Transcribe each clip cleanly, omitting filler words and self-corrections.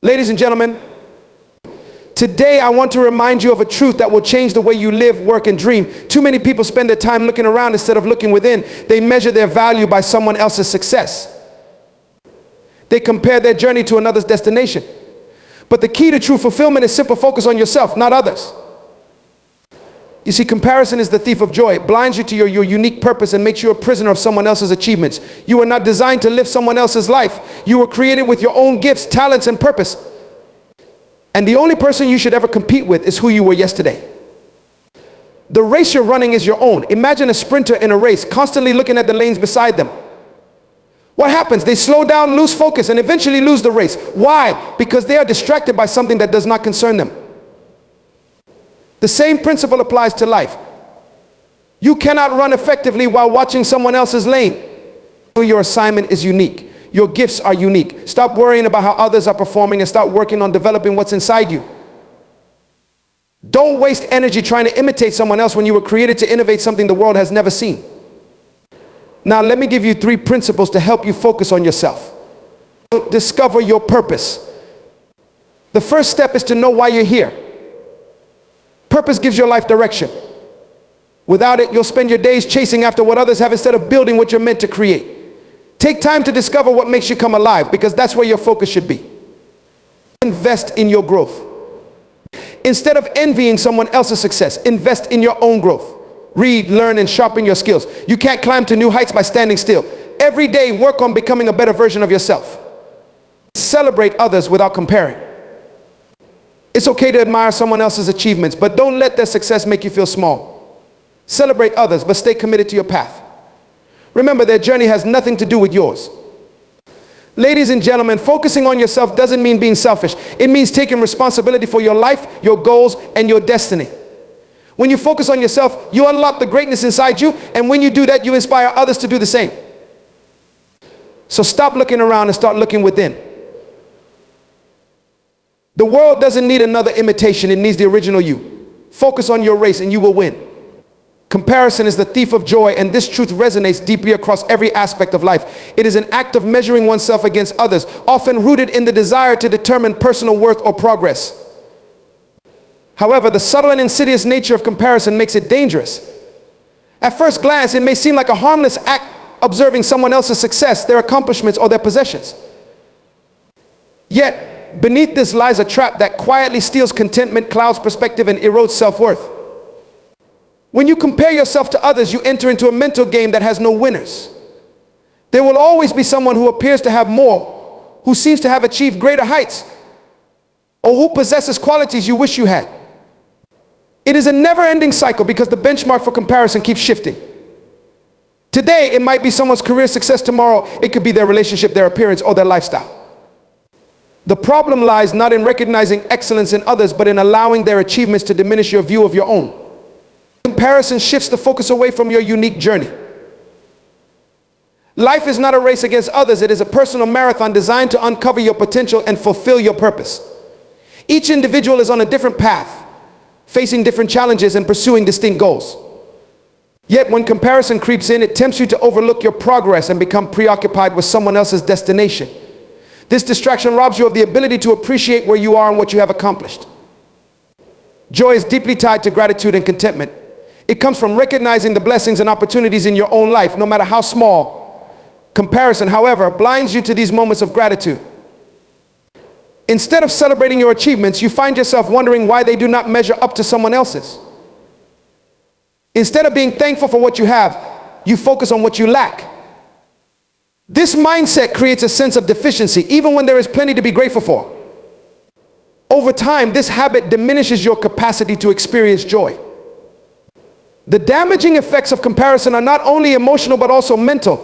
Ladies and gentlemen, today I want to remind you of a truth that will change the way you live, work, and dream. Too many people spend their time looking around instead of looking within. They measure their value by someone else's success. They compare their journey to another's destination. But the key to true fulfillment is simple: focus on yourself, not others. You see, comparison is the thief of joy. It blinds you to your unique purpose and makes you a prisoner of someone else's achievements. You are not designed to live someone else's life. You were created with your own gifts, talents, and purpose. And the only person you should ever compete with is who you were yesterday. The race you're running is your own. Imagine a sprinter in a race, constantly looking at the lanes beside them. What happens? They slow down, lose focus, and eventually lose the race. Why? Because they are distracted by something that does not concern them. The same principle applies to life. You cannot run effectively while watching someone else's lane. Your assignment is unique. Your gifts are unique. Stop worrying about how others are performing and start working on developing what's inside you. Don't waste energy trying to imitate someone else when you were created to innovate something the world has never seen. Now let me give you 3 principles to help you focus on yourself. Discover your purpose. The first step is to know why you're here. Purpose gives your life direction. Without it, you'll spend your days chasing after what others have instead of building what you're meant to create. Take time to discover what makes you come alive, because that's where your focus should be. Invest in your growth. Instead of envying someone else's success, invest in your own growth. Read, learn, and sharpen your skills. You can't climb to new heights by standing still. Every day, work on becoming a better version of yourself. Celebrate others without comparing. It's okay to admire someone else's achievements, but don't let their success make you feel small. Celebrate others, but stay committed to your path. Remember, their journey has nothing to do with yours. Ladies and gentlemen, focusing on yourself doesn't mean being selfish. It means taking responsibility for your life, your goals, and your destiny. When you focus on yourself, you unlock the greatness inside you, and when you do that, you inspire others to do the same. So stop looking around and start looking within. The world doesn't need another imitation, it needs the original you. Focus on your race and you will win. Comparison is the thief of joy, and this truth resonates deeply across every aspect of life. It is an act of measuring oneself against others, often rooted in the desire to determine personal worth or progress. However, the subtle and insidious nature of comparison makes it dangerous. At first glance, it may seem like a harmless act, observing someone else's success, their accomplishments, or their possessions. Yet, beneath this lies a trap that quietly steals contentment, clouds perspective, and erodes self-worth. When you compare yourself to others, you enter into a mental game that has no winners. There will always be someone who appears to have more, who seems to have achieved greater heights, or who possesses qualities you wish you had. It is a never-ending cycle because the benchmark for comparison keeps shifting. Today, it might be someone's career success. Tomorrow, it could be their relationship, their appearance, or their lifestyle. The problem lies not in recognizing excellence in others, but in allowing their achievements to diminish your view of your own. Comparison shifts the focus away from your unique journey. Life is not a race against others. It is a personal marathon designed to uncover your potential and fulfill your purpose. Each individual is on a different path, facing different challenges and pursuing distinct goals. Yet when comparison creeps in, it tempts you to overlook your progress and become preoccupied with someone else's destination. This distraction robs you of the ability to appreciate where you are and what you have accomplished. Joy is deeply tied to gratitude and contentment. It comes from recognizing the blessings and opportunities in your own life, no matter how small. Comparison, however, blinds you to these moments of gratitude. Instead of celebrating your achievements, you find yourself wondering why they do not measure up to someone else's. Instead of being thankful for what you have, you focus on what you lack. This mindset creates a sense of deficiency, even when there is plenty to be grateful for. Over time, this habit diminishes your capacity to experience joy. The damaging effects of comparison are not only emotional, but also mental.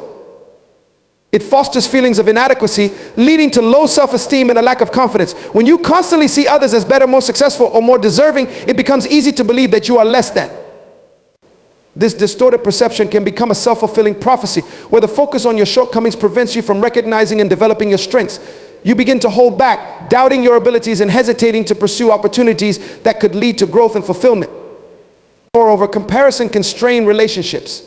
It fosters feelings of inadequacy, leading to low self-esteem and a lack of confidence. When you constantly see others as better, more successful, or more deserving, it becomes easy to believe that you are less than. This distorted perception can become a self-fulfilling prophecy, where the focus on your shortcomings prevents you from recognizing and developing your strengths. You begin to hold back, doubting your abilities and hesitating to pursue opportunities that could lead to growth and fulfillment. Moreover, comparison can strain relationships.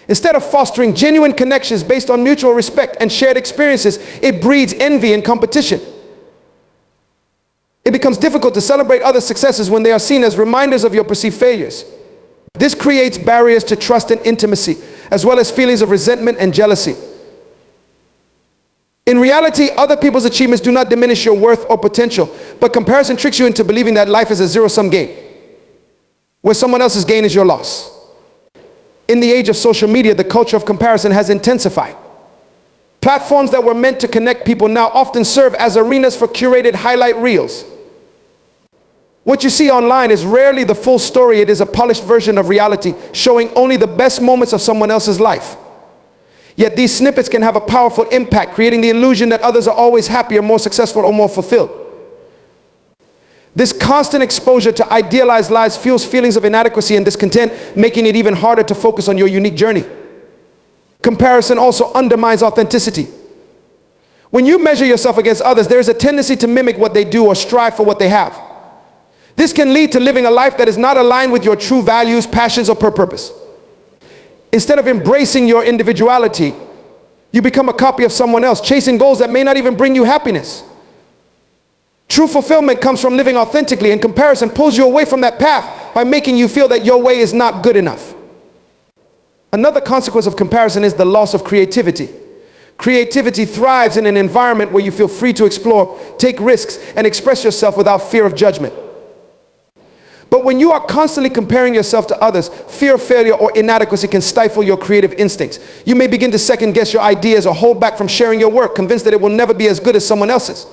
Instead of fostering genuine connections based on mutual respect and shared experiences, it breeds envy and competition. It becomes difficult to celebrate others' successes when they are seen as reminders of your perceived failures. This creates barriers to trust and intimacy, as well as feelings of resentment and jealousy. In reality, other people's achievements do not diminish your worth or potential, but comparison tricks you into believing that life is a zero-sum game, where someone else's gain is your loss. In the age of social media, the culture of comparison has intensified. Platforms that were meant to connect people now often serve as arenas for curated highlight reels. What you see online is rarely the full story. It is a polished version of reality, showing only the best moments of someone else's life. Yet these snippets can have a powerful impact, creating the illusion that others are always happier, more successful, or more fulfilled. This constant exposure to idealized lives fuels feelings of inadequacy and discontent, making it even harder to focus on your unique journey. Comparison also undermines authenticity. When you measure yourself against others, there is a tendency to mimic what they do or strive for what they have. This can lead to living a life that is not aligned with your true values, passions, or purpose. Instead of embracing your individuality, you become a copy of someone else, chasing goals that may not even bring you happiness. True fulfillment comes from living authentically, and comparison pulls you away from that path by making you feel that your way is not good enough. Another consequence of comparison is the loss of creativity. Creativity thrives in an environment where you feel free to explore, take risks, and express yourself without fear of judgment. But when you are constantly comparing yourself to others, fear of failure or inadequacy can stifle your creative instincts. You may begin to second guess your ideas or hold back from sharing your work, convinced that it will never be as good as someone else's.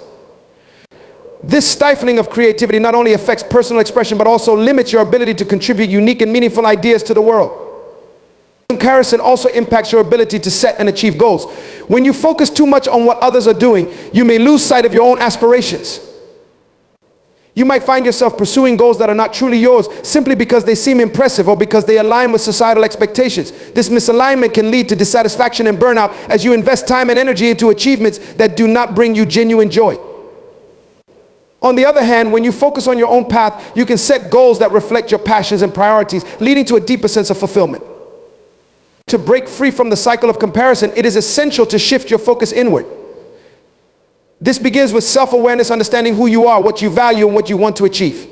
This stifling of creativity not only affects personal expression, but also limits your ability to contribute unique and meaningful ideas to the world. Comparison also impacts your ability to set and achieve goals. When you focus too much on what others are doing, you may lose sight of your own aspirations. You might find yourself pursuing goals that are not truly yours simply because they seem impressive or because they align with societal expectations. This misalignment can lead to dissatisfaction and burnout as you invest time and energy into achievements that do not bring you genuine joy. On the other hand, when you focus on your own path, you can set goals that reflect your passions and priorities, leading to a deeper sense of fulfillment. To break free from the cycle of comparison, it is essential to shift your focus inward. This begins with self-awareness, understanding who you are, what you value, and what you want to achieve.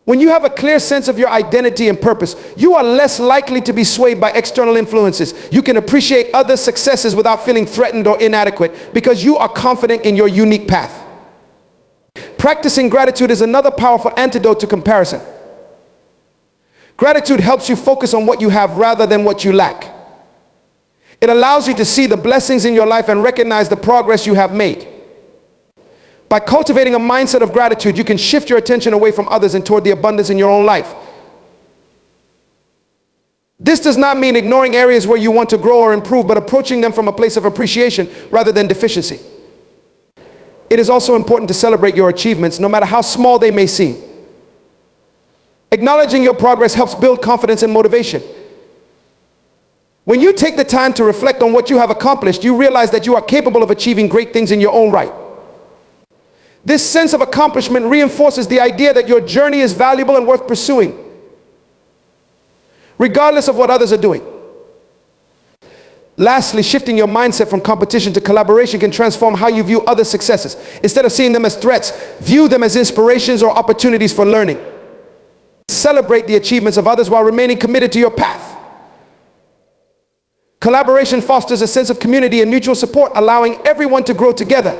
When you have a clear sense of your identity and purpose, you are less likely to be swayed by external influences. You can appreciate others' successes without feeling threatened or inadequate because you are confident in your unique path. Practicing gratitude is another powerful antidote to comparison. Gratitude helps you focus on what you have rather than what you lack. It allows you to see the blessings in your life and recognize the progress you have made. By cultivating a mindset of gratitude, you can shift your attention away from others and toward the abundance in your own life. This does not mean ignoring areas where you want to grow or improve, but approaching them from a place of appreciation rather than deficiency. It is also important to celebrate your achievements, no matter how small they may seem. Acknowledging your progress helps build confidence and motivation. When you take the time to reflect on what you have accomplished, you realize that you are capable of achieving great things in your own right. This sense of accomplishment reinforces the idea that your journey is valuable and worth pursuing, regardless of what others are doing. Lastly, shifting your mindset from competition to collaboration can transform how you view others' successes. Instead of seeing them as threats, view them as inspirations or opportunities for learning. Celebrate the achievements of others while remaining committed to your path. Collaboration fosters a sense of community and mutual support, allowing everyone to grow together.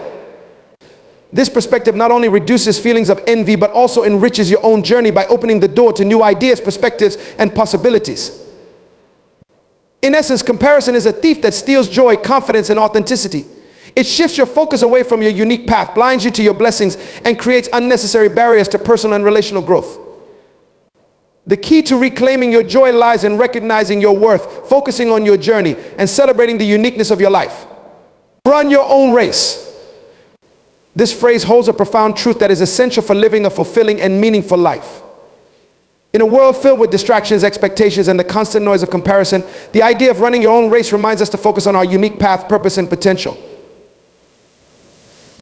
This perspective not only reduces feelings of envy, but also enriches your own journey by opening the door to new ideas, perspectives, and possibilities. In essence, comparison is a thief that steals joy, confidence, and authenticity. It shifts your focus away from your unique path, blinds you to your blessings, and creates unnecessary barriers to personal and relational growth. The key to reclaiming your joy lies in recognizing your worth, focusing on your journey, and celebrating the uniqueness of your life. Run your own race. This phrase holds a profound truth that is essential for living a fulfilling and meaningful life. In a world filled with distractions, expectations, and the constant noise of comparison, the idea of running your own race reminds us to focus on our unique path, purpose, and potential.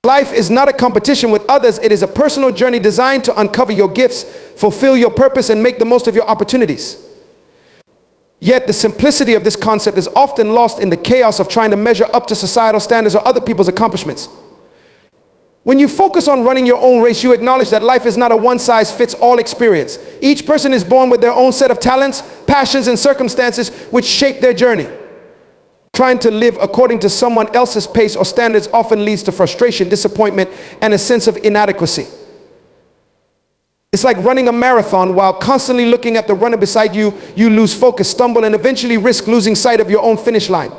Life is not a competition with others. It is a personal journey designed to uncover your gifts, fulfill your purpose, and make the most of your opportunities. Yet the simplicity of this concept is often lost in the chaos of trying to measure up to societal standards or other people's accomplishments. When you focus on running your own race, you acknowledge that life is not a one-size-fits-all experience. Each person is born with their own set of talents, passions, and circumstances which shape their journey. Trying to live according to someone else's pace or standards often leads to frustration, disappointment, and a sense of inadequacy. It's like running a marathon. While constantly looking at the runner beside you, you lose focus, stumble, and eventually risk losing sight of your own finish line.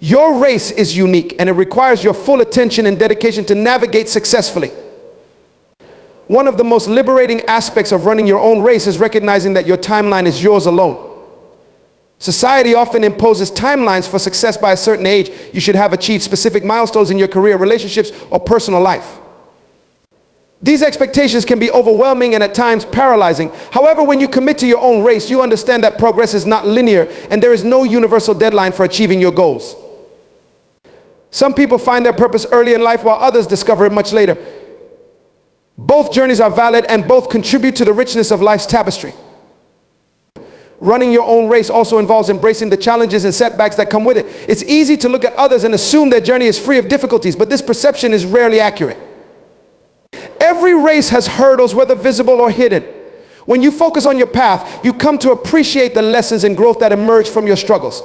Your race is unique, and it requires your full attention and dedication to navigate successfully. One of the most liberating aspects of running your own race is recognizing that your timeline is yours alone. Society often imposes timelines for success. By a certain age, you should have achieved specific milestones in your career, relationships, or personal life. These expectations can be overwhelming and at times paralyzing. However, when you commit to your own race, you understand that progress is not linear and there is no universal deadline for achieving your goals. Some people find their purpose early in life while others discover it much later. Both journeys are valid and both contribute to the richness of life's tapestry. Running your own race also involves embracing the challenges and setbacks that come with it. It's easy to look at others and assume their journey is free of difficulties, but this perception is rarely accurate. Every race has hurdles, whether visible or hidden. When you focus on your path, you come to appreciate the lessons and growth that emerge from your struggles.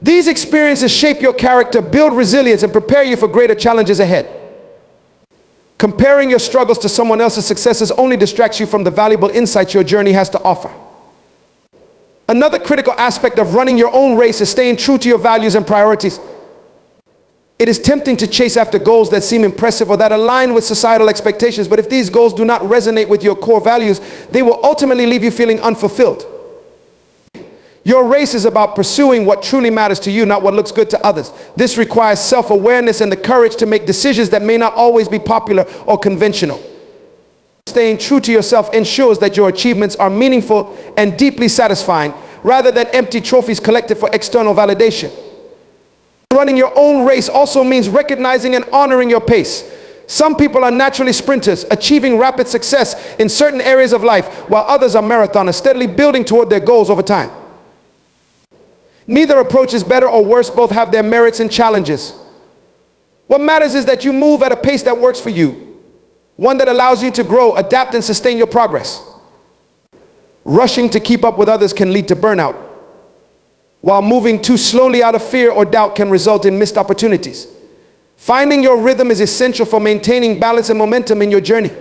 These experiences shape your character, build resilience, and prepare you for greater challenges ahead. Comparing your struggles to someone else's successes only distracts you from the valuable insights your journey has to offer. Another critical aspect of running your own race is staying true to your values and priorities. It is tempting to chase after goals that seem impressive or that align with societal expectations, but if these goals do not resonate with your core values, they will ultimately leave you feeling unfulfilled. Your race is about pursuing what truly matters to you, not what looks good to others. This requires self-awareness and the courage to make decisions that may not always be popular or conventional. Staying true to yourself ensures that your achievements are meaningful and deeply satisfying, rather than empty trophies collected for external validation. Running your own race also means recognizing and honoring your pace. Some people are naturally sprinters, achieving rapid success in certain areas of life, while others are marathoners, steadily building toward their goals over time. Neither approach is better or worse, both have their merits and challenges. What matters is that you move at a pace that works for you, one that allows you to grow, adapt, and sustain your progress. Rushing to keep up with others can lead to burnout, while moving too slowly out of fear or doubt can result in missed opportunities. Finding your rhythm is essential for maintaining balance and momentum in your journey.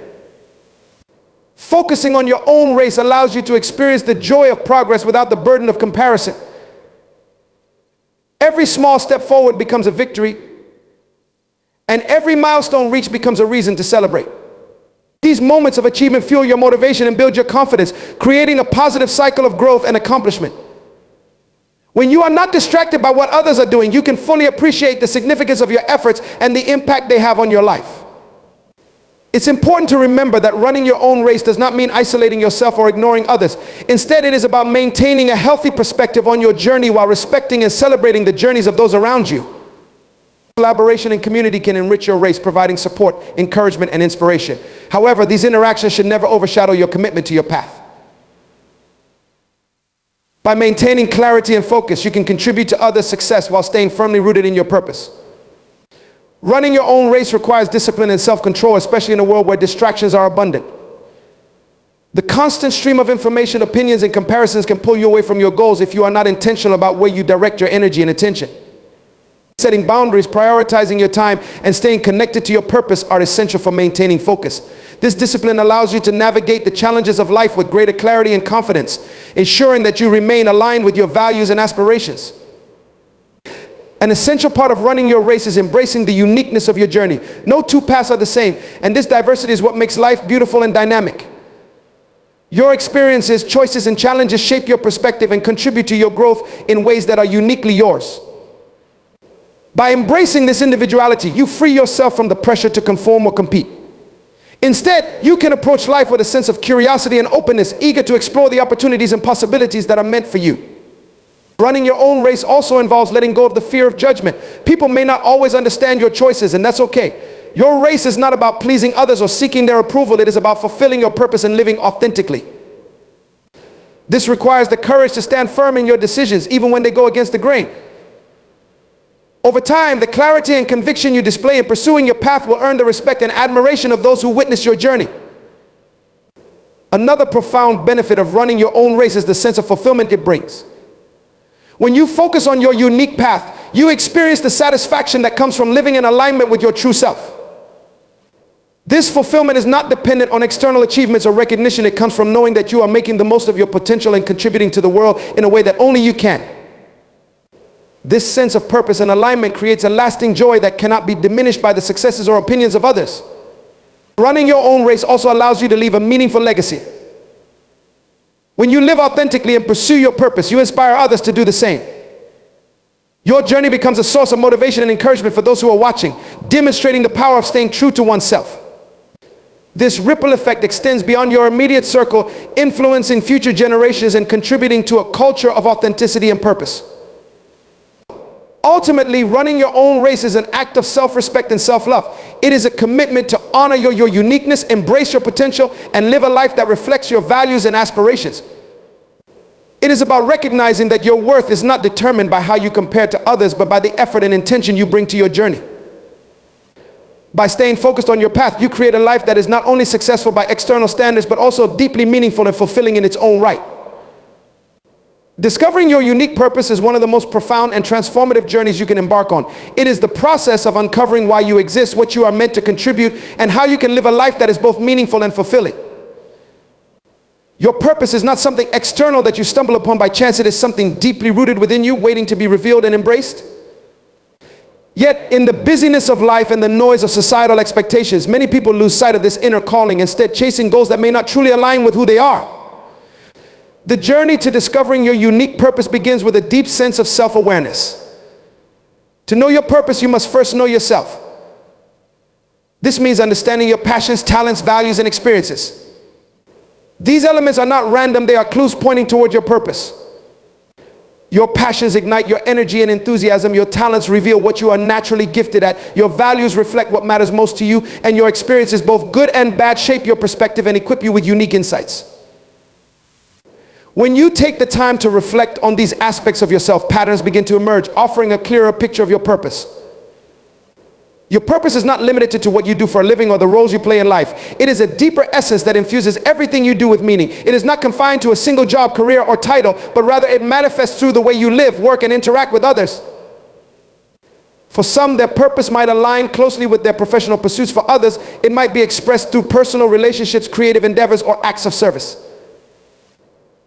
Focusing on your own race allows you to experience the joy of progress without the burden of comparison. Every small step forward becomes a victory, and every milestone reached becomes a reason to celebrate. These moments of achievement fuel your motivation and build your confidence, creating a positive cycle of growth and accomplishment. When you are not distracted by what others are doing, you can fully appreciate the significance of your efforts and the impact they have on your life. It's important to remember that running your own race does not mean isolating yourself or ignoring others. Instead, it is about maintaining a healthy perspective on your journey while respecting and celebrating the journeys of those around you. Collaboration and community can enrich your race, providing support, encouragement, and inspiration. However, these interactions should never overshadow your commitment to your path. By maintaining clarity and focus, you can contribute to others' success while staying firmly rooted in your purpose. Running your own race requires discipline and self-control, especially in a world where distractions are abundant. The constant stream of information, opinions, and comparisons can pull you away from your goals if you are not intentional about where you direct your energy and attention. Setting boundaries, prioritizing your time, and staying connected to your purpose are essential for maintaining focus. This discipline allows you to navigate the challenges of life with greater clarity and confidence, ensuring that you remain aligned with your values and aspirations. An essential part of running your race is embracing the uniqueness of your journey. No two paths are the same, and this diversity is what makes life beautiful and dynamic. Your experiences, choices, and challenges shape your perspective and contribute to your growth in ways that are uniquely yours. By embracing this individuality, you free yourself from the pressure to conform or compete. Instead, you can approach life with a sense of curiosity and openness, eager to explore the opportunities and possibilities that are meant for you. Running your own race also involves letting go of the fear of judgment. People may not always understand your choices, and that's okay. Your race is not about pleasing others or seeking their approval. It is about fulfilling your purpose and living authentically. This requires the courage to stand firm in your decisions, even when they go against the grain. Over time, the clarity and conviction you display in pursuing your path will earn the respect and admiration of those who witness your journey. Another profound benefit of running your own race is the sense of fulfillment it brings. When you focus on your unique path, you experience the satisfaction that comes from living in alignment with your true self. This fulfillment is not dependent on external achievements or recognition. It comes from knowing that you are making the most of your potential and contributing to the world in a way that only you can. This sense of purpose and alignment creates a lasting joy that cannot be diminished by the successes or opinions of others. Running your own race also allows you to leave a meaningful legacy. When you live authentically and pursue your purpose, you inspire others to do the same. Your journey becomes a source of motivation and encouragement for those who are watching, demonstrating the power of staying true to oneself. This ripple effect extends beyond your immediate circle, influencing future generations and contributing to a culture of authenticity and purpose. Ultimately, running your own race is an act of self-respect and self-love. It is a commitment to honor your uniqueness, embrace your potential, and live a life that reflects your values and aspirations. It is about recognizing that your worth is not determined by how you compare to others, but by the effort and intention you bring to your journey. By staying focused on your path, you create a life that is not only successful by external standards, but also deeply meaningful and fulfilling in its own right. Discovering your unique purpose is one of the most profound and transformative journeys you can embark on. It is the process of uncovering why you exist, what you are meant to contribute, and how you can live a life that is both meaningful and fulfilling. Your purpose is not something external that you stumble upon by chance. It is something deeply rooted within you, waiting to be revealed and embraced. Yet, in the busyness of life and the noise of societal expectations, many people lose sight of this inner calling, instead chasing goals that may not truly align with who they are. The journey to discovering your unique purpose begins with a deep sense of self-awareness. To know your purpose, you must first know yourself. This means understanding your passions, talents, values, and experiences. These elements are not random, they are clues pointing toward your purpose. Your passions ignite your energy and enthusiasm. Your talents reveal what you are naturally gifted at. Your values reflect what matters most to you. And your experiences, both good and bad, shape your perspective and equip you with unique insights. When you take the time to reflect on these aspects of yourself, patterns begin to emerge, offering a clearer picture of your purpose. Your purpose is not limited to what you do for a living or the roles you play in life. It is a deeper essence that infuses everything you do with meaning. It is not confined to a single job, career, or title, but rather it manifests through the way you live, work, and interact with others. For some, their purpose might align closely with their professional pursuits. For others, it might be expressed through personal relationships, creative endeavors, or acts of service.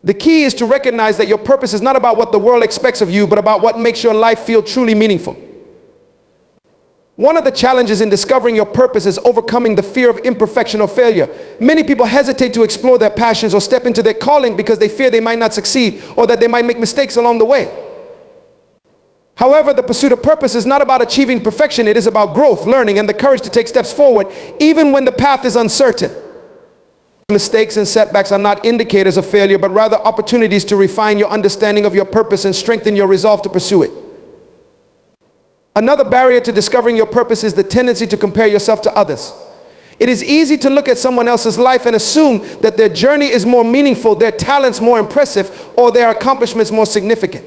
The key is to recognize that your purpose is not about what the world expects of you, but about what makes your life feel truly meaningful. One of the challenges in discovering your purpose is overcoming the fear of imperfection or failure. Many people hesitate to explore their passions or step into their calling because they fear they might not succeed or that they might make mistakes along the way. However, the pursuit of purpose is not about achieving perfection. It is about growth, learning, and the courage to take steps forward, even when the path is uncertain. Mistakes and setbacks are not indicators of failure, but rather opportunities to refine your understanding of your purpose and strengthen your resolve to pursue it. Another barrier to discovering your purpose is the tendency to compare yourself to others. It is easy to look at someone else's life and assume that their journey is more meaningful, their talents more impressive, or their accomplishments more significant.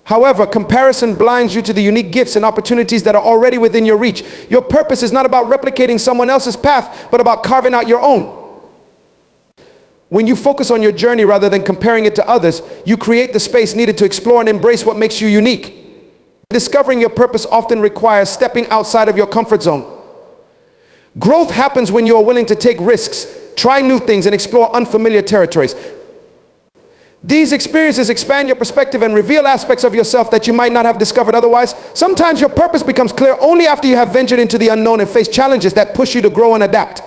However, comparison blinds you to the unique gifts and opportunities that are already within your reach. Your purpose is not about replicating someone else's path, but about carving out your own. When you focus on your journey rather than comparing it to others, you create the space needed to explore and embrace what makes you unique. Discovering your purpose often requires stepping outside of your comfort zone. Growth happens when you are willing to take risks, try new things, and explore unfamiliar territories. These experiences expand your perspective and reveal aspects of yourself that you might not have discovered otherwise. Sometimes your purpose becomes clear only after you have ventured into the unknown and faced challenges that push you to grow and adapt.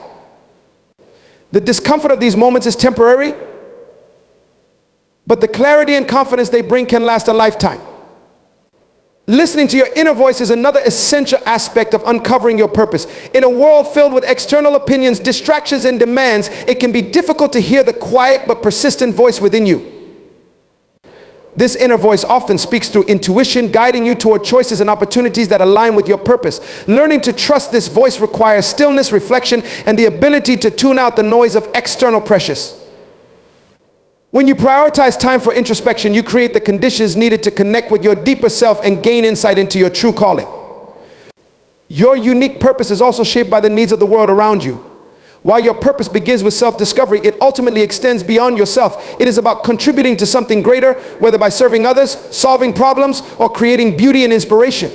The discomfort of these moments is temporary, but the clarity and confidence they bring can last a lifetime. Listening to your inner voice is another essential aspect of uncovering your purpose. In a world filled with external opinions, distractions, and demands, it can be difficult to hear the quiet but persistent voice within you. This inner voice often speaks through intuition, guiding you toward choices and opportunities that align with your purpose. Learning to trust this voice requires stillness, reflection, and the ability to tune out the noise of external pressures. When you prioritize time for introspection, you create the conditions needed to connect with your deeper self and gain insight into your true calling. Your unique purpose is also shaped by the needs of the world around you. While your purpose begins with self-discovery, it ultimately extends beyond yourself. It is about contributing to something greater, whether by serving others, solving problems, or creating beauty and inspiration.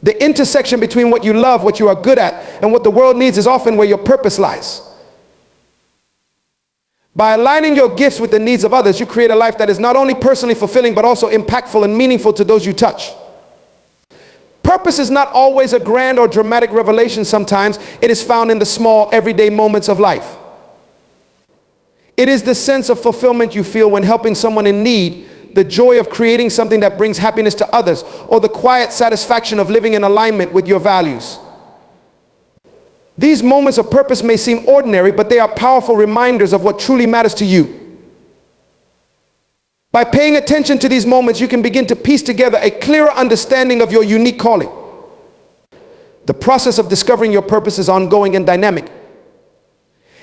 The intersection between what you love, what you are good at, and what the world needs is often where your purpose lies. By aligning your gifts with the needs of others, you create a life that is not only personally fulfilling, but also impactful and meaningful to those you touch. Purpose is not always a grand or dramatic revelation. Sometimes it is found in the small, everyday moments of life. It is the sense of fulfillment you feel when helping someone in need, the joy of creating something that brings happiness to others, or the quiet satisfaction of living in alignment with your values. These moments of purpose may seem ordinary, but they are powerful reminders of what truly matters to you. By paying attention to these moments, you can begin to piece together a clearer understanding of your unique calling. The process of discovering your purpose is ongoing and dynamic.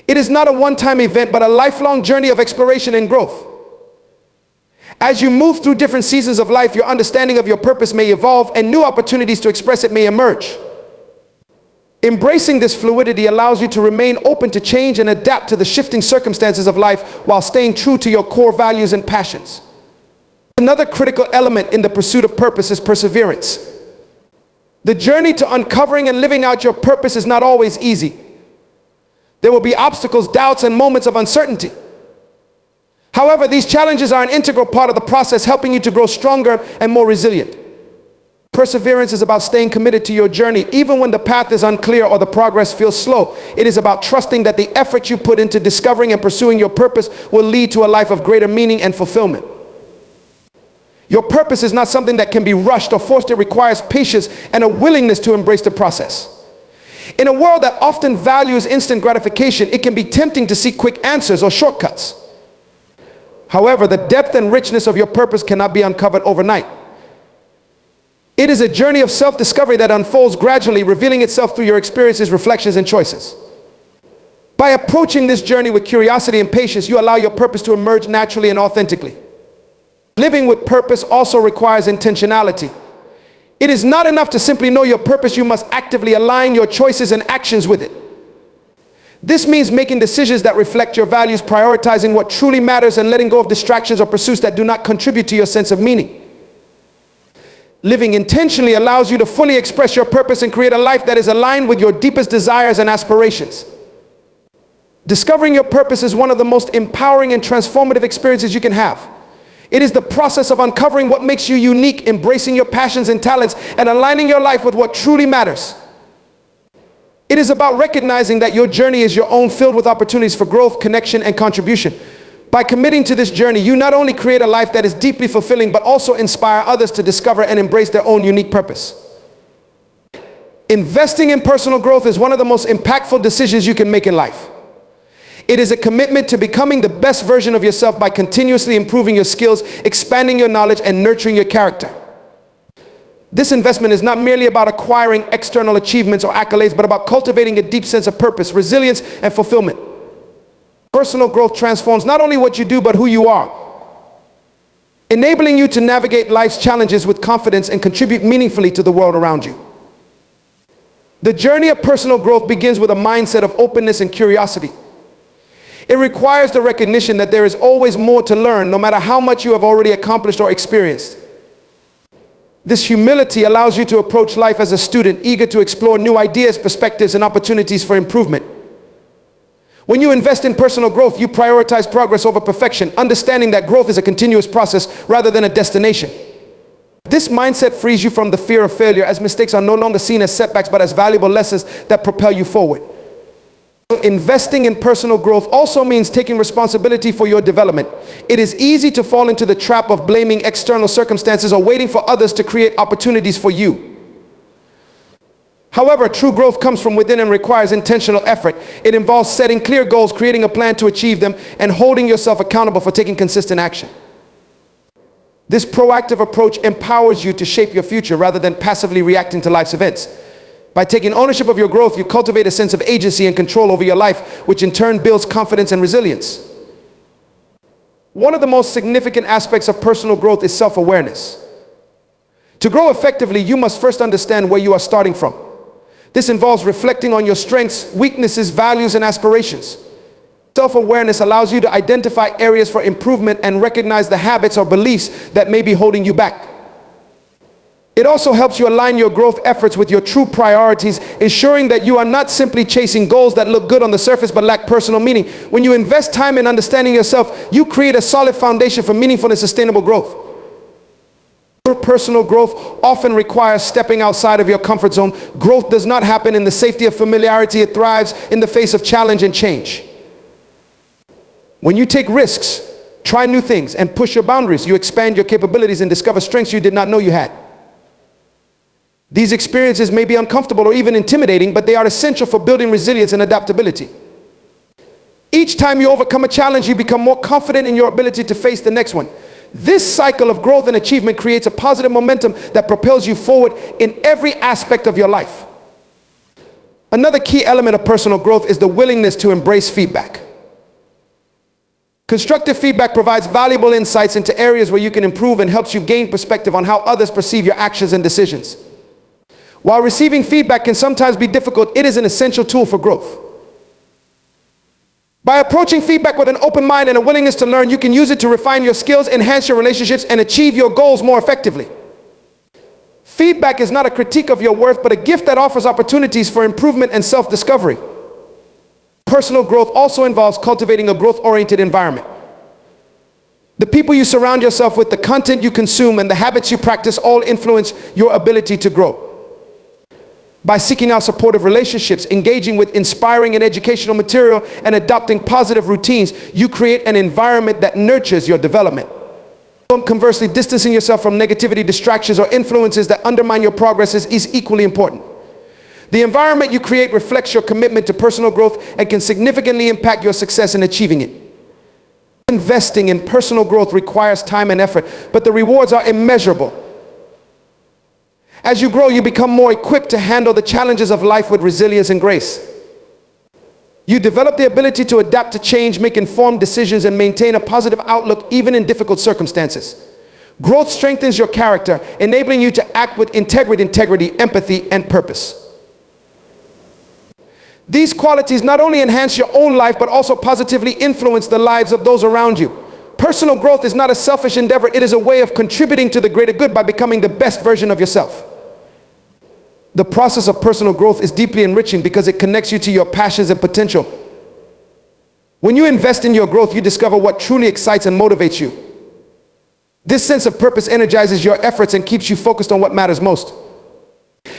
It is not a one-time event, but a lifelong journey of exploration and growth. As you move through different seasons of life, your understanding of your purpose may evolve and new opportunities to express it may emerge. Embracing this fluidity allows you to remain open to change and adapt to the shifting circumstances of life while staying true to your core values and passions. Another critical element in the pursuit of purpose is perseverance. The journey to uncovering and living out your purpose is not always easy. There will be obstacles, doubts, and moments of uncertainty. However, these challenges are an integral part of the process, helping you to grow stronger and more resilient. Perseverance is about staying committed to your journey, even when the path is unclear or the progress feels slow. It is about trusting that the effort you put into discovering and pursuing your purpose will lead to a life of greater meaning and fulfillment. Your purpose is not something that can be rushed or forced. It requires patience and a willingness to embrace the process. In a world that often values instant gratification, it can be tempting to seek quick answers or shortcuts. However, the depth and richness of your purpose cannot be uncovered overnight. It is a journey of self-discovery that unfolds gradually, revealing itself through your experiences, reflections, and choices. By approaching this journey with curiosity and patience, you allow your purpose to emerge naturally and authentically. Living with purpose also requires intentionality. It is not enough to simply know your purpose. You must actively align your choices and actions with it. This means making decisions that reflect your values, prioritizing what truly matters, and letting go of distractions or pursuits that do not contribute to your sense of meaning. Living intentionally allows you to fully express your purpose and create a life that is aligned with your deepest desires and aspirations. Discovering your purpose is one of the most empowering and transformative experiences you can have. It is the process of uncovering what makes you unique, embracing your passions and talents, and aligning your life with what truly matters. It is about recognizing that your journey is your own, filled with opportunities for growth, connection, and contribution. By committing to this journey, you not only create a life that is deeply fulfilling, but also inspire others to discover and embrace their own unique purpose. Investing in personal growth is one of the most impactful decisions you can make in life. It is a commitment to becoming the best version of yourself by continuously improving your skills, expanding your knowledge, and nurturing your character. This investment is not merely about acquiring external achievements or accolades, but about cultivating a deep sense of purpose, resilience, and fulfillment. Personal growth transforms not only what you do, but who you are, enabling you to navigate life's challenges with confidence and contribute meaningfully to the world around you. The journey of personal growth begins with a mindset of openness and curiosity. It requires the recognition that there is always more to learn, no matter how much you have already accomplished or experienced. This humility allows you to approach life as a student, eager to explore new ideas, perspectives, and opportunities for improvement. When you invest in personal growth, you prioritize progress over perfection, understanding that growth is a continuous process rather than a destination. This mindset frees you from the fear of failure, as mistakes are no longer seen as setbacks, but as valuable lessons that propel you forward. Investing in personal growth also means taking responsibility for your development. It is easy to fall into the trap of blaming external circumstances or waiting for others to create opportunities for you. However, true growth comes from within and requires intentional effort. It involves setting clear goals, creating a plan to achieve them, and holding yourself accountable for taking consistent action. This proactive approach empowers you to shape your future rather than passively reacting to life's events. By taking ownership of your growth, you cultivate a sense of agency and control over your life, which in turn builds confidence and resilience. One of the most significant aspects of personal growth is self-awareness. To grow effectively, you must first understand where you are starting from. This involves reflecting on your strengths, weaknesses, values, and aspirations. Self-awareness allows you to identify areas for improvement and recognize the habits or beliefs that may be holding you back. It also helps you align your growth efforts with your true priorities, ensuring that you are not simply chasing goals that look good on the surface but lack personal meaning. When you invest time in understanding yourself, you create a solid foundation for meaningful and sustainable growth. Personal growth often requires stepping outside of your comfort zone. Growth does not happen in the safety of familiarity. It thrives in the face of challenge and change. When you take risks, try new things, and push your boundaries, you expand your capabilities and discover strengths you did not know you had. These experiences may be uncomfortable or even intimidating, but they are essential for building resilience and adaptability. Each time you overcome a challenge, you become more confident in your ability to face the next one. This cycle of growth and achievement creates a positive momentum that propels you forward in every aspect of your life. Another key element of personal growth is the willingness to embrace feedback. Constructive feedback provides valuable insights into areas where you can improve and helps you gain perspective on how others perceive your actions and decisions. While receiving feedback can sometimes be difficult, it is an essential tool for growth. By approaching feedback with an open mind and a willingness to learn, you can use it to refine your skills, enhance your relationships, and achieve your goals more effectively. Feedback is not a critique of your worth, but a gift that offers opportunities for improvement and self-discovery. Personal growth also involves cultivating a growth-oriented environment. The people you surround yourself with, the content you consume, and the habits you practice all influence your ability to grow. By seeking out supportive relationships, engaging with inspiring and educational material, and adopting positive routines, you create an environment that nurtures your development. Conversely, distancing yourself from negativity, distractions, or influences that undermine your progress is equally important. The environment you create reflects your commitment to personal growth and can significantly impact your success in achieving it. Investing in personal growth requires time and effort, but the rewards are immeasurable. As you grow, you become more equipped to handle the challenges of life with resilience and grace. You develop the ability to adapt to change, make informed decisions, and maintain a positive outlook even in difficult circumstances. Growth strengthens your character, enabling you to act with integrity, empathy, and purpose. These qualities not only enhance your own life, but also positively influence the lives of those around you. Personal growth is not a selfish endeavor. It is a way of contributing to the greater good by becoming the best version of yourself. The process of personal growth is deeply enriching because it connects you to your passions and potential. When you invest in your growth, you discover what truly excites and motivates you. This sense of purpose energizes your efforts and keeps you focused on what matters most.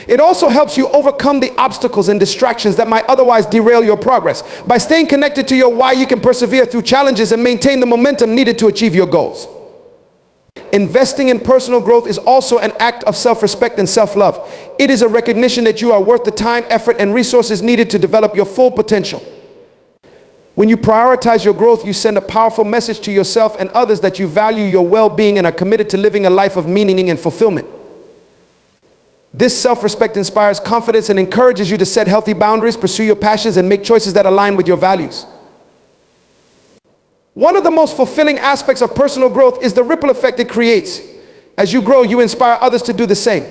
It also helps you overcome the obstacles and distractions that might otherwise derail your progress. By staying connected to your why, you can persevere through challenges and maintain the momentum needed to achieve your goals. Investing in personal growth is also an act of self-respect and self-love. It is a recognition that you are worth the time, effort, and resources needed to develop your full potential. When you prioritize your growth, you send a powerful message to yourself and others that you value your well-being and are committed to living a life of meaning and fulfillment. This self-respect inspires confidence and encourages you to set healthy boundaries, pursue your passions, and make choices that align with your values. One of the most fulfilling aspects of personal growth is the ripple effect it creates. As you grow, you inspire others to do the same.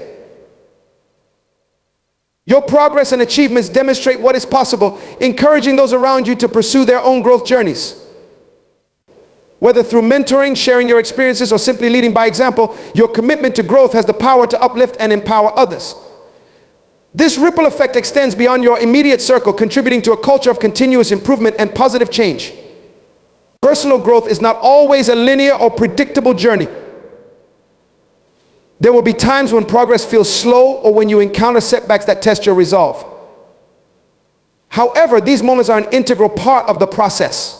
Your progress and achievements demonstrate what is possible, encouraging those around you to pursue their own growth journeys. Whether through mentoring, sharing your experiences, or simply leading by example, your commitment to growth has the power to uplift and empower others. This ripple effect extends beyond your immediate circle, contributing to a culture of continuous improvement and positive change. Personal growth is not always a linear or predictable journey. There will be times when progress feels slow or when you encounter setbacks that test your resolve. However, these moments are an integral part of the process.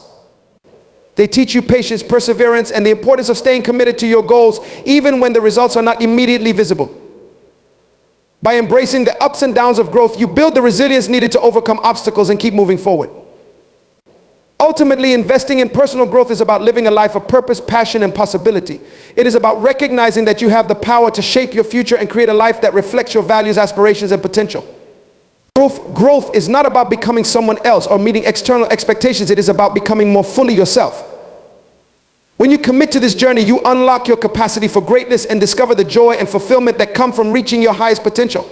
They teach you patience, perseverance, and the importance of staying committed to your goals even when the results are not immediately visible. By embracing the ups and downs of growth, you build the resilience needed to overcome obstacles and keep moving forward. Ultimately, investing in personal growth is about living a life of purpose, passion, and possibility. It is about recognizing that you have the power to shape your future and create a life that reflects your values, aspirations, and potential. Growth is not about becoming someone else or meeting external expectations. It is about becoming more fully yourself. When you commit to this journey, you unlock your capacity for greatness and discover the joy and fulfillment that come from reaching your highest potential.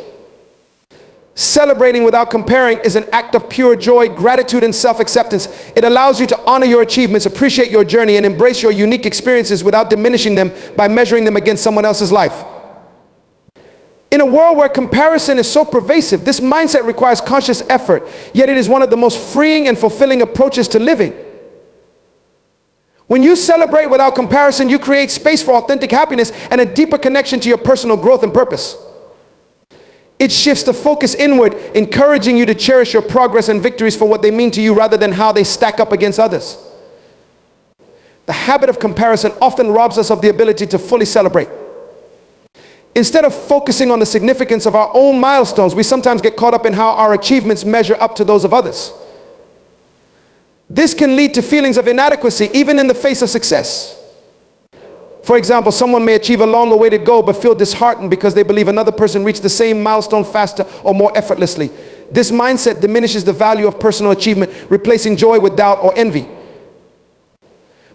Celebrating without comparing is an act of pure joy, gratitude, and self-acceptance. It allows you to honor your achievements, appreciate your journey, and embrace your unique experiences without diminishing them by measuring them against someone else's life. In a world where comparison is so pervasive, this mindset requires conscious effort, yet it is one of the most freeing and fulfilling approaches to living. When you celebrate without comparison, you create space for authentic happiness and a deeper connection to your personal growth and purpose. It shifts the focus inward, encouraging you to cherish your progress and victories for what they mean to you rather than how they stack up against others. The habit of comparison often robs us of the ability to fully celebrate. Instead of focusing on the significance of our own milestones, we sometimes get caught up in how our achievements measure up to those of others. This can lead to feelings of inadequacy even in the face of success. For example, someone may achieve a long-awaited goal but feel disheartened because they believe another person reached the same milestone faster or more effortlessly. This mindset diminishes the value of personal achievement, replacing joy with doubt or envy.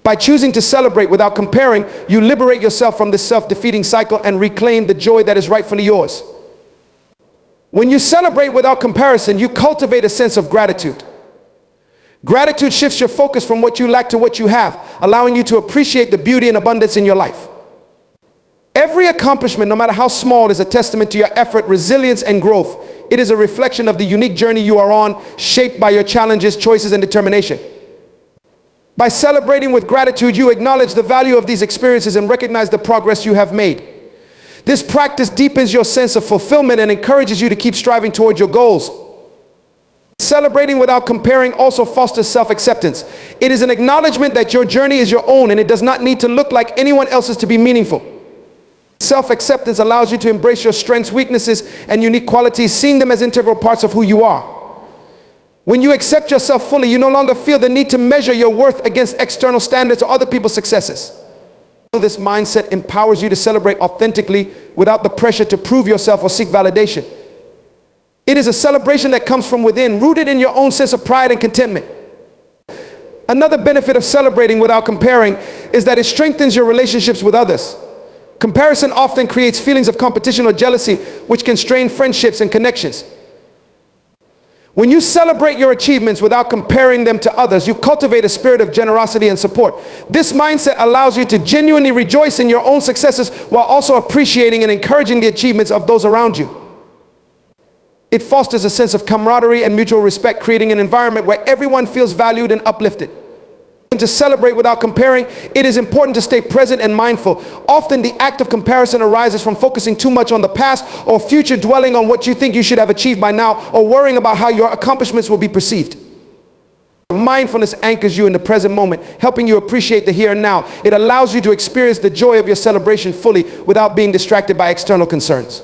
By choosing to celebrate without comparing, you liberate yourself from this self-defeating cycle and reclaim the joy that is rightfully yours. When you celebrate without comparison, you cultivate a sense of gratitude. Gratitude shifts your focus from what you lack to what you have, allowing you to appreciate the beauty and abundance in your life. Every accomplishment, no matter how small, is a testament to your effort, resilience, and growth. It is a reflection of the unique journey you are on, shaped by your challenges, choices, and determination. By celebrating with gratitude, you acknowledge the value of these experiences and recognize the progress you have made. This practice deepens your sense of fulfillment and encourages you to keep striving towards your goals. Celebrating without comparing also fosters self-acceptance. It is an acknowledgement that your journey is your own and it does not need to look like anyone else's to be meaningful. Self-acceptance allows you to embrace your strengths, weaknesses, and unique qualities, seeing them as integral parts of who you are. When you accept yourself fully, you no longer feel the need to measure your worth against external standards or other people's successes. This mindset empowers you to celebrate authentically without the pressure to prove yourself or seek validation. It is a celebration that comes from within, rooted in your own sense of pride and contentment. Another benefit of celebrating without comparing is that it strengthens your relationships with others. Comparison often creates feelings of competition or jealousy, which can strain friendships and connections. When you celebrate your achievements without comparing them to others, you cultivate a spirit of generosity and support. This mindset allows you to genuinely rejoice in your own successes while also appreciating and encouraging the achievements of those around you. It fosters a sense of camaraderie and mutual respect, creating an environment where everyone feels valued and uplifted. To celebrate without comparing, it is important to stay present and mindful. Often the act of comparison arises from focusing too much on the past or future, dwelling on what you think you should have achieved by now, or worrying about how your accomplishments will be perceived. Mindfulness anchors you in the present moment, helping you appreciate the here and now. It allows you to experience the joy of your celebration fully without being distracted by external concerns.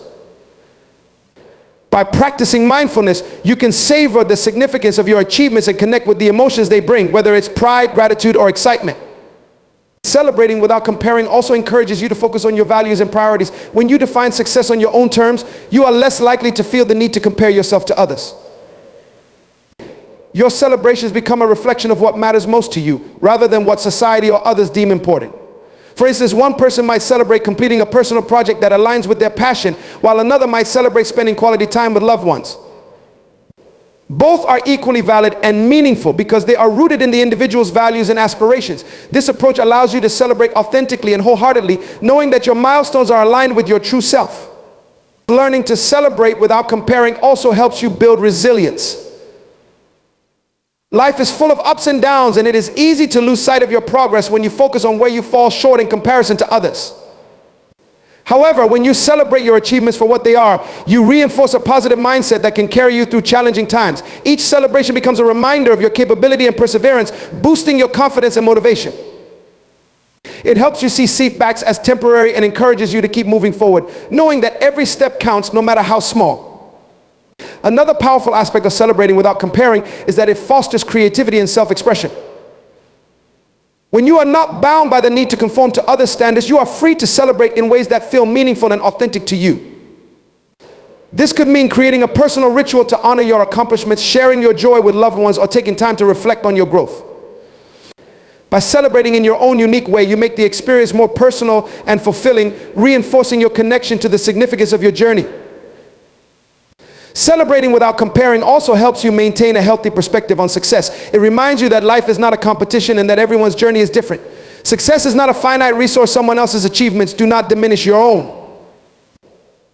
By practicing mindfulness, you can savor the significance of your achievements and connect with the emotions they bring, whether it's pride, gratitude, or excitement. Celebrating without comparing also encourages you to focus on your values and priorities. When you define success on your own terms, you are less likely to feel the need to compare yourself to others. Your celebrations become a reflection of what matters most to you, rather than what society or others deem important. For instance, one person might celebrate completing a personal project that aligns with their passion, while another might celebrate spending quality time with loved ones. Both are equally valid and meaningful because they are rooted in the individual's values and aspirations. This approach allows you to celebrate authentically and wholeheartedly, knowing that your milestones are aligned with your true self. Learning to celebrate without comparing also helps you build resilience. Life is full of ups and downs, and it is easy to lose sight of your progress when you focus on where you fall short in comparison to others. However, when you celebrate your achievements for what they are, you reinforce a positive mindset that can carry you through challenging times. Each celebration becomes a reminder of your capability and perseverance, boosting your confidence and motivation. It helps you see setbacks as temporary and encourages you to keep moving forward, knowing that every step counts, no matter how small. Another powerful aspect of celebrating without comparing is that it fosters creativity and self-expression. When you are not bound by the need to conform to other standards, you are free to celebrate in ways that feel meaningful and authentic to you. This could mean creating a personal ritual to honor your accomplishments, sharing your joy with loved ones, or taking time to reflect on your growth. By celebrating in your own unique way, you make the experience more personal and fulfilling, reinforcing your connection to the significance of your journey. Celebrating without comparing also helps you maintain a healthy perspective on success. It reminds you that life is not a competition and that everyone's journey is different. Success is not a finite resource. Someone else's achievements do not diminish your own.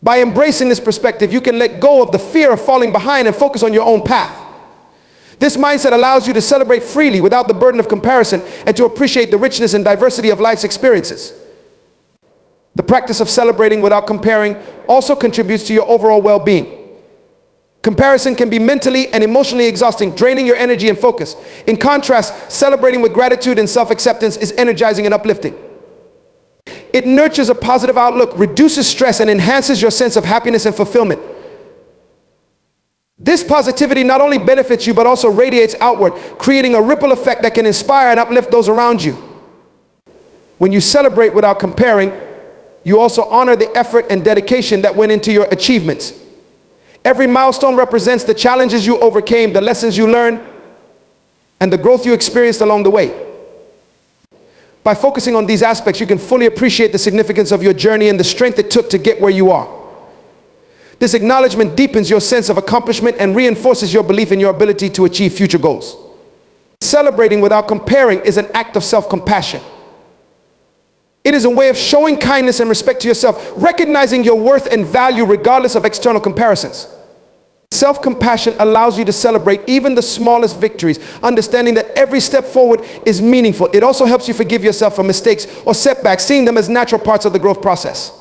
By embracing this perspective, you can let go of the fear of falling behind and focus on your own path. This mindset allows you to celebrate freely without the burden of comparison and to appreciate the richness and diversity of life's experiences. The practice of celebrating without comparing also contributes to your overall well-being. Comparison can be mentally and emotionally exhausting, draining your energy and focus. In contrast, celebrating with gratitude and self-acceptance is energizing and uplifting. It nurtures a positive outlook, reduces stress, and enhances your sense of happiness and fulfillment. This positivity not only benefits you, but also radiates outward, creating a ripple effect that can inspire and uplift those around you. When you celebrate without comparing, you also honor the effort and dedication that went into your achievements. Every milestone represents the challenges you overcame, the lessons you learned, and the growth you experienced along the way. By focusing on these aspects, you can fully appreciate the significance of your journey and the strength it took to get where you are. This acknowledgement deepens your sense of accomplishment and reinforces your belief in your ability to achieve future goals. Celebrating without comparing is an act of self-compassion. It is a way of showing kindness and respect to yourself, recognizing your worth and value regardless of external comparisons. Self-compassion allows you to celebrate even the smallest victories, understanding that every step forward is meaningful. It also helps you forgive yourself for mistakes or setbacks, seeing them as natural parts of the growth process.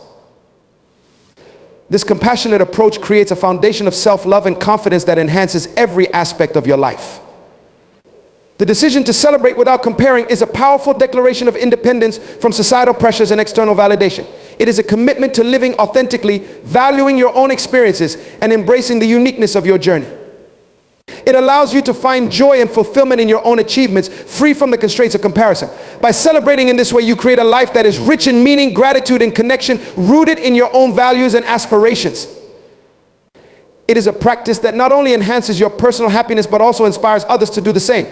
This compassionate approach creates a foundation of self-love and confidence that enhances every aspect of your life. The decision to celebrate without comparing is a powerful declaration of independence from societal pressures and external validation. It is a commitment to living authentically, valuing your own experiences, and embracing the uniqueness of your journey. It allows you to find joy and fulfillment in your own achievements, free from the constraints of comparison. By celebrating in this way, you create a life that is rich in meaning, gratitude, and connection, rooted in your own values and aspirations. It is a practice that not only enhances your personal happiness, but also inspires others to do the same.